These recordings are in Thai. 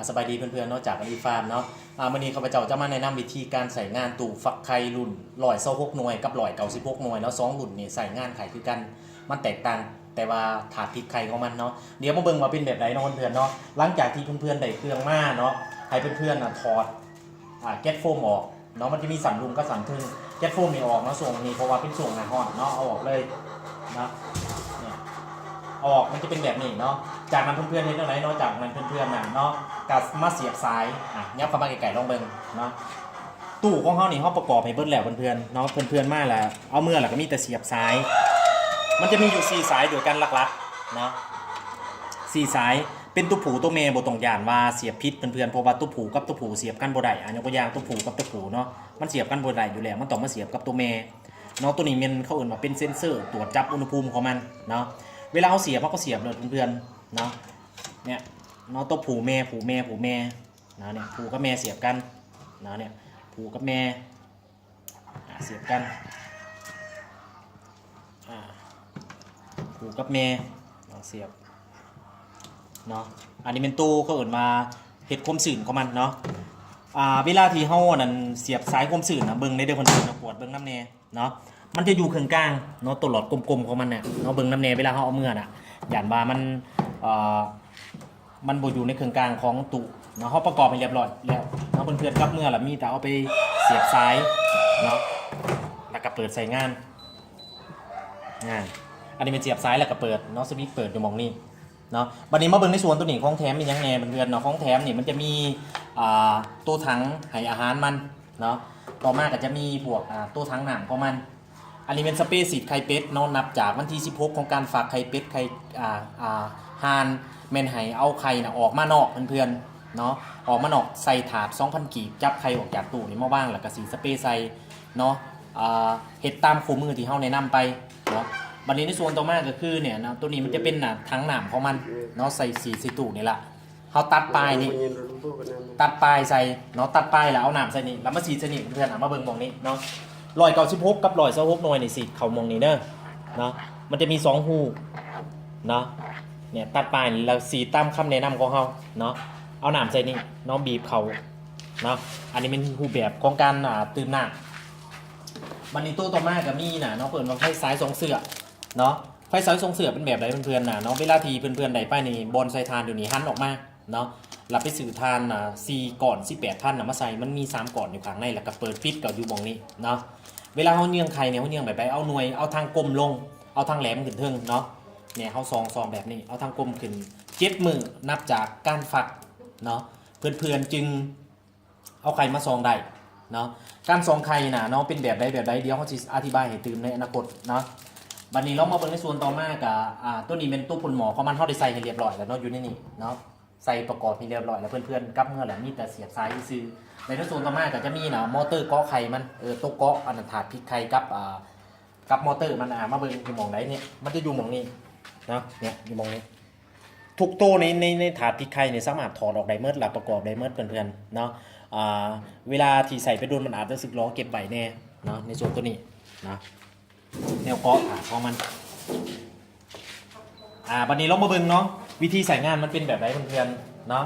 สบายดีเพื่อนๆเนาะจากอลีฟาร์มเนาะวันนี้ข้าพเจ้าจะมาแนะนำวิธีการใส่งานตู้ฟักไข่รุ่น126หน่วยกับ196หน่วยเนาะ2รุ่นนี่ใส่งานไข่คือกันมันแตกต่างแต่ว่าถาดพริกไข่ของมันเนาะเดี๋ยวมาเบิ่งว่าเป็นแบบไหนเนาะเพื่อนๆเนาะหลังจากที่เพื่อนๆได้เครื่องมาเนาะให้เพื่อนๆถอดแก๊สโฟมออกเนาะมันจะมีสันลุมกับสันทึ่งแก๊สโฟมนี่ออกเนาะส่วนนี้เพราะว่าเป็นส่วนหน้าห้องเนาะเอาออกเลยนะเนี่ยออกมันจะเป็นแบบนี้เนาะจากนั้นเพื่อนๆเห็นตรงไหนเนาะจากนั้นเพื่อนๆเนาะกับมาเสียบสายยับเข้ามาไกลๆลองเบิ่งเนาะตู้ของเขานี่เขาประกอบให้เบิดแล้วเพื่อนๆเนาะเพื่อนๆมาแล้วเอาเมื่อแล้วก็มีแต่เสียบสายมันจะมีอยู่4สายโดยกันหลักๆเนาะ4สายเป็นตู้ผูตู้เมย์บตรงยานว่าเสียบพิษเพื่อนๆเพราะว่าตู้ผูกับตู้ผูเสียบกันบ่ได้ยกตัวอย่างตู้ผูกับตู้ผูเนาะมันเสียบกันบ่ได้อยู่แล้วมันต้องมาเสียบกับตู้เมย์เนาะตัวนี้มันเขาเอื่นว่าเป็นเซ็นเซอร์ตรวจจับอุณหภูมิของมันเนาะเวลาเขาเสียบเขาก็เสียบเลยเพื่อนๆเนาะเนี่ยเนาะตู้ผูเมย์นะเนี่ยผูกับเมย์เสียบกันนะเนี่ยผูกับเมย์เสียบกันผูกับเมย์เสียบเนาะอันนี้เป็นตู้เขาเอื่นมาเห็ดความสื่นของมันเนาะเวลาที่เฮานั่นเสียบสายความสื่นนะเบิ้งในเด้อคนเดียวนะปวดเบิ้งน้ำเนเนาะมันจะอยู่ข้างกลางเนาะตัวหลอดกลมๆของมันเนี่ยเนาะเบิ้งน้ำเนเวลาเฮาเอาเมื่อน่ะอย่างว่ามันบ่อยู่ในเครื่องกลางของตู้เนาะเขาประกอบให้เรียบร้อยแล้วเนาะเพื่อนๆกับเมื่อละมีแต่เอาไปเสียบสายเนาะแล้วก็เปิดใส่งานอันนี้เป็นเสียบสายแล้วก็เปิดเนาะสวิตช์เปิดอยู่มองนี่เนาะบัดนี้มาเบิ่งในส่วนตัวนี้ของแถมมียังไงเพื่อนๆเนาะของแถมนี่มันจะมีตัวถังให้อาหารมันเนาะต่อมาก็จะมีพวกตัวถังน้ำของมันอันนี้เป็นสเปรย์สีดไข่เป็ดเนาะนับจากวันที่16ของการฝากไข่เป็ดไข่ห่านแม่นให้เอาไข่น่ะออกมานอกเพื่อนๆเนาะออกมานอกใส่ถาด 2,000 กีบจับไข่ออกจากตู้นี่มาว่างแล้วก็สีสเปรย์ใส่เนาะเฮ็ดตามคู่มือที่เฮาแนะนำไปเนาะบัดนี้ในส่วนต่อมาก็คือเนี่ยนะตัวนี้มันจะเป็นถังน้ำของมันเนาะใส่สีใส่ตู้นี่ละเขาตัดปลายนี่ตัดปลายใส่เนาะตัดปลายแล้วเอาน้ำใส่นี่แล้วมาสีใส่นี่เพื่อนมาเบิ่งมองนี้เนาะ196กับ126หน่วยนี่สีเข้ามองนี่เด้อเนาะมันจะมี2หูเนาะเนี่ยตัดปลายแล้วสีตามคำแนะนำของเขาเนาะเอาน้ำใส่นี่เนาะบีบเขาเนาะอันนี้เป็นรูปแบบของการตื่นน้ำบัดนี้ตู้ต่อมาก็มีเนาะเปิดมาให้สาย2เสือเนาะไฟสายทรงเสือเป็นแบบไหนเพื่อนๆเนาะเวลาที่เพื่อนๆได้ไปในบอลใส่ทานเดี๋ยวนี้หันออกมาเนาะรับไปสื่อทาน4ก่อน18ท่านมาใส่มันมี3ก่อนอยู่ข้างในแล้วก็เปิดฟิตกับอยู่มองนี้เนาะเวลาเขาเนื่องไข่เนี่ยเขาเนื่องแบบเอาหน่วยเอาทางกลมลงเอาทางแหลมขึ้นเทิงเนาะเนี่ยเขาซองแบบนี้เอาทางกลมขึ้น7 มือนับจากการฝักเนาะเพื่อนๆจึงเอาไข่มาซองได้เนาะการซองไข่น่ะเนาะเป็นแบบใดเดี๋ยวเขาจะอธิบายให้ตื่นในอนาคตเนาะบัดนี้เรามาเบิ่งในส่วนต่อมากับตัวนี้เป็นตู้พ่นหมอของมันเขาได้ใส่ให้เรียบร้อยแล้วเนาะอยู่ในนี้เนาะใส่ประกอบให้เรียบร้อยแล้วเพื่อนๆกับเมื่อแหละมีแต่เสียบสายซื้อในส่วนต่อมาก็จะมีมอเตอร์เกาะไข่มันตัวเกาะอันนั้นถาดพริกไข่กับมอเตอร์มันมาเบิ่งอยู่หม่องไหนเนี่ยมันจะอยู่หม่องนี้เนาะเนี่ยอยู่หม่องนี้ทุกตัวในถาดพริกไข่เนี่ยสามารถถอดออกได้เมื่อหลับประกอบได้เมื่อเพื่อนๆเนาะเวลาที่ใส่ไปโดนมันอาจจะสึกล้อเก็บใบแน่เนาะในส่วนตัวนี้นะแนวเกาะของมันวันนี้เรามาเบิ่งเนาะวิธีใส่งานมันเป็นแบบไหนเพื่อนๆเนาะ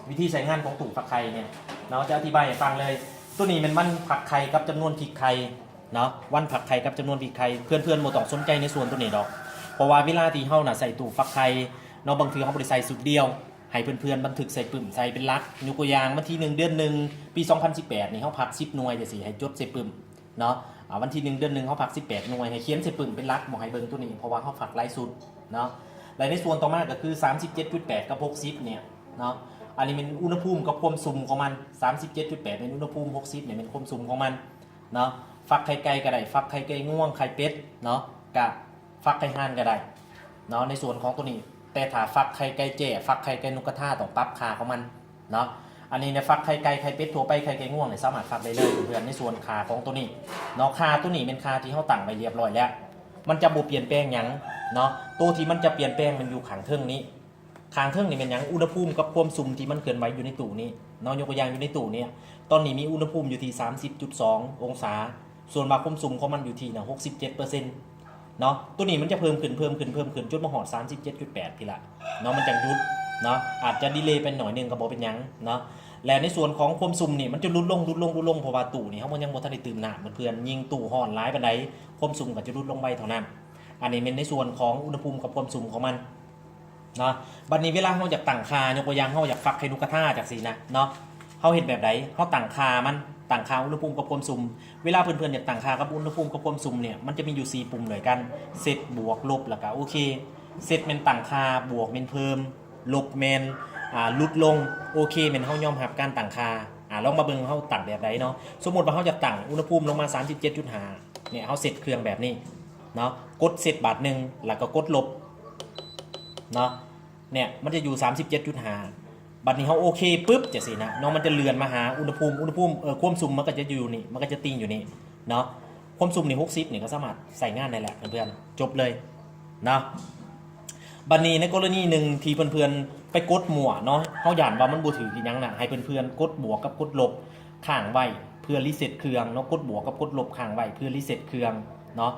วิธีใส่งานของตู้ผักไข่เนี่ยเนาะจะอธิบายให้ฟังเลยตัวนี้เป็นวันผักไข่กับจำนวนพริกไข่เนาะวันผักไข่กับจำนวนพริกไข่เพื่อนๆโมต้องสนใจในส่วนตัวนี้ดอกเพราะว่าเวลาที่เฮาใส่ตู้ผักไข่เนาะบางทีเขาบริใส่สุดเดียวให้เพื่อนๆบันทึกใส่ปึ่มใส่เป็นลักยกตัวอย่างวันที่1 เดือน 1 ปี 2018นี่เขาผัก10 หน่วยจะสิให้จดใส่ปึ่มเนาะวันที่1 เดือน 1เขาผัก18 หน่วยให้เขียนใส่ปึ่งเป็นลักบอกให้เบิ่งตัวนี้เพราะว่าเขาผักไล่สุดเนาะรายในส่วนต่อมาก็คือ 37.8 กับ60เนี่ยเนาะอันนี้เป็นอุณหภูมิกับความสุ่มของมัน 37.8 เป็นอุณหภูมิ60เนี่ยเป็นความสุ่มของมันเนาะฟักไข่ไก่ก็ได้ฟักไข่ไก่ง่วงไข่เป็ดเนาะกับฟักไข่ห่านก็ได้เนาะในส่วนของตัวนี้แต่ถ้าฟักไข่ไก่แจ่ฟักไข่ไก่นกกระทาต้องปรับค่าของมันเนาะอันนี้เนี่ยฟักไข่ไก่ไข่เป็ดทั่วไปไข่ไก่ง่วงเนี่ยสามารถฟักได้เลยเพื่อนในส่วนค่าของตัวนี้เนาะค่าตัวนี้เป็นค่าที่เขาตั้งไปเรียบร้อยแล้วมันจะบ่เปลี่ยนแปลงหยังเนาะตัวที่มันจะเปลี่ยนแปลงมันอยู่ข้างเทิงนี้ข้างเทิงนี่เป็นหยังอุณหภูมิกับความสุ่มที่มันเคลื่อนไหวอยู่ในตู้นี้เนาะยกตัวอย่างอยู่ในตู้นี้ตอนนี้มีอุณหภูมิอยู่ที่ 30.2 องศาส่วนมาความสุ่มของมันอยู่ที่67%เนาะตัวนี้มันจะเพิ่มขึ้นจนมาหอด 37.8 พี่ละเนาะมันจะยุด เนาะอาจจะดีเลย์เป็นหน่อยหนึงก็บ่เป็นหยังเนาะและในส่วนของความสุ่มนี่มันจะลดลงเพราะว่าตู้นี่เขามันยังบ่ทันได้ตื่มน้ำเพื่อนยิงตู้ห่อนหลายปานใดความสุ่มก็จะลดลงไปเท่านั้นอันนี้เป็นในส่วนของอุณหภูมิกับความสุ่มของมันเนาะบัดนี้เวลาเราอยากตั้งค่ายกตัวอย่างเราอยากฟักไข่นกกระทาจากสินะเนาะเขาเห็นแบบใดเขาตั้งค่ามันตั้งค่าอุณหภูมิกับความสุ่มเวลาเพื่อนๆอยากตั้งค่ากับอุณหภูมิกับความสุ่มเนี่ยมันจะมีอยู่4ปุ่มเลยกันเซตบวกลบแล้วก็โอเคเซตเป็นตั้งค่าบวกเป็นเพิ่มลบเมนลดลงโอเคเป็นเขายอมรับการตั้งค่าลองมาเบิ่งเขาตั้งแบบใดเนาะสมมติว่าเขาจะตั้งอุณหภูมิลงมา 37.5 เนี่ยเขาเซตเครื่องแบบนี้เนาะกดเซตบาทหนึ่งแล้วก็กดลบเนาะเนี่ยมันจะอยู่ 37.5 บัดนี้เขาโอเคปุ๊บจะสินะเนาะมันจะเลื่อนมาหาอุณหภูมิความสุ่มมันก็จะอยู่นี่มันก็จะติ้งอยู่นี่เนาะความสุ่มนี่60เนี่ยก็สามารถใส่งานได้แหละเพื่อนๆจบเลยเนาะบัดนี้ในกรณีหนึ่งที่เพื่อนๆไปกดหมั่วเนาะเขาหยานว่ามันบูถือกี่ยังน่ะให้เพื่อนๆกดบวกกับกดลบข้างไว้เพื่อรีเซ็ตเครื่องเนาะกดบวกกับกดลบข้างไว้เพื่อรีเซ็ตเครื่องเนาะ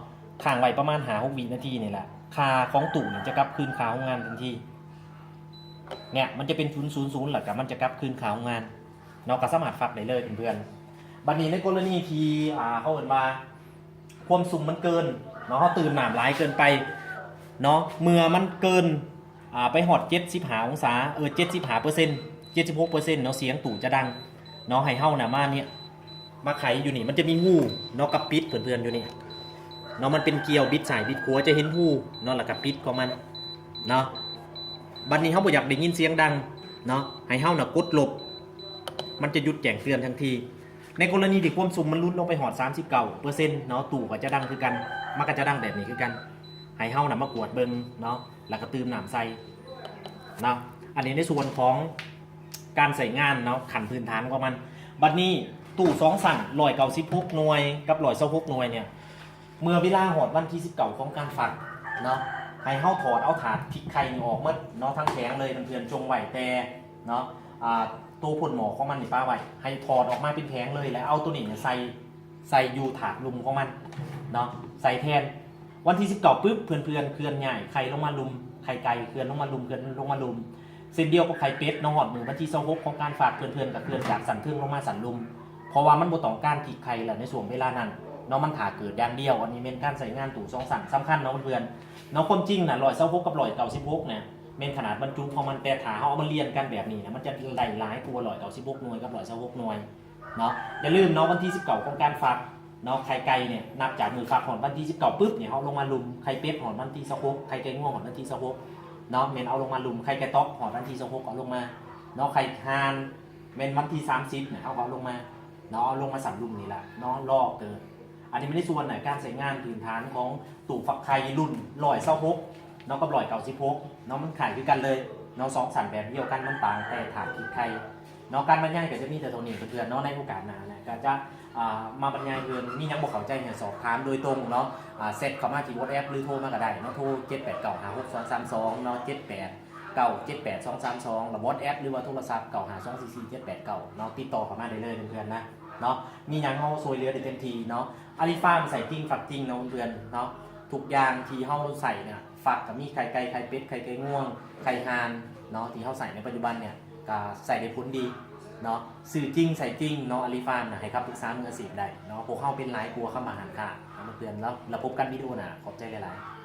ข้างไว้ประมาณ6 วินาทีนี่แหละค่าของตู้เนี่ยจะกลับคืนค่าของงานทันทีเนี่ยมันจะเป็น000หลักกับมันจะกลับคืนค่าของงานเนาะก็สามารถฟักได้เลยเพื่อนๆบัดนี้ในกรณีที่เขาเห็นว่าความสุ่มมันเกินเนาะเขาตื่นหนามร้ายเกินไปเนาะเมื่อมันเกินไปหอด75 องศา75% 76%เนาะเสียงตู่จะดังเนาะให้เฮาน่ะมาเนี่ยมาไขอยู่นี่มันจะมีหูเนาะกับปิดเพื่อนๆอยู่นี่เนาะมันเป็นเกลียวบิดสายบิดขัวจะเห็นหูเนาะแล้วกับปิดของมันเนาะบัดนี้เฮาบ่อยากได้ยินเสียงดังเนาะให้เฮาน่ะกดลบมันจะหยุดแจ้งเตือนทันทีในกรณีที่ความสุ่มมันลดลงไปหอด39%เนาะตู่ก็จะดังคือกันมันก็จะดังแบบนี้คือกันให้เฮาน่ะมากวดเบิ่งเนาะแล้วก็ตื่มน้ำใส่เนาะอันนี้ในส่วนของการใส่งานเนาะขั้นพื้นฐานของมันบัดนี้ตู้2สั่น196หน่วยกับ126หน่วยเนี่ยเมื่อเวลาหอดวันที่19ของการฟักเนาะให้เฮาถอดเอาถาดพริกไข่ออกหมดเนาะทั้งแผงเลยเพื่อนๆจงไว้แต่เนาะตัวพ่นหมอของมันนี่ป้าไว้ให้ถอดออกมาเป็นแผงเลยแล้วเอาตัวนี้เนี่ยใส่อยู่ถาดลุมของมันเนาะใส่แทนวันที่19ปุ๊บเพื่อนเคลื่อนใหญ่ไข่ลงมาลุมไข่ไก่เคลื่อนลงมาลุมเส้นเดียวกับไข่เป็ดเนาะหอดมือวันที่26ของการฝากเพื่อนกับเคลื่อนจากสันเทิงลงมาสันลุมเพราะว่ามันบ่ต้องการพริกไข่แหละในช่วงเวลานั้นเนาะมันถาเกิดอย่างเดียวอันนี้เป็นการใส่งานตู่2สั่งสำคัญเนาะเพื่อนเนาะความจริงน่ะ126กับ196เนี่ยเป็นขนาดบรรจุของมันแต่ถาเฮาเอามาเรียนกันแบบนี้นะมันจะได้หลายตัว196หน่วยกับ126หน่วยเนาะอย่าลืมเนาะวันที่19ของการฝากเนาะไข่ไก่เนี่ยนับจากมือฝากหอดวันที่19ปุ๊บเนี่ยเฮาลงมาลุมไข่เป็ดหอดวันที่26ไข่ไก่ง่วงหอดวันที่26เนาะเมนเอาลงมาลุมไข่ไก่ต๊อกหอดวันที่26เอาลงมาเนาะไข่ห่านเมนวันที่30เนี่ยเอาลงมาเนาะเอาลงมาสั่นลุมนี่แหละเนาะลอกเกินอันนี้ไม่ได้ส่วนไหนการใช้งานพื้นฐานของตู้ฟักไข่รุ่น126เนาะกับ196เนาะมันขายคือกันเลยเนาะ2สั่นแบบเดียวกันมันต่างแต่ถาดพริกไข่เนาะการบรรยายก็จะมีแต่ตัวนี้เพื่อนๆเนาะในโอกาสหน้าเนี่ยก็จะมาบรรยายเพื่อนมียังบอกเข้าใจเนี่ยสอบถามโดยตรงเนาะเซตเข้ามาที่ WhatsApp หรือโทรมาก็ได้เนาะโทร7895622เนาะ7897822หรือ WhatsApp หรือว่าโทรศัพท์952447789เนาะติดต่อเข้ามาได้เลยเพื่อนๆนะเนาะมียังเฮาซวยเหลือได้เต็มทีเนาะอาริฟาร์มใส่จริงฝักจริงเนาะเพื่อนเนาะทุกอย่างที่เฮาใส่เนี่ยฝักก็มีไข่ไก่ไข่เป็ดไข่ไก่ง่วงไข่ห่านเนาะที่เฮาใส่ในปัจจุบันเนี่ยก็ใส่ได้ผลดีเนาะสื่อจริงใส่จริงเนาะอาริฟาร์มนะให้ครับปรึกษามืออาชีพได้เนาะพวกเฮาเป็นหลายกลัวเข้ามาหันค่ะเพื่อนแล้วพบกันวิดีโอหน้าขอบใจหลายๆ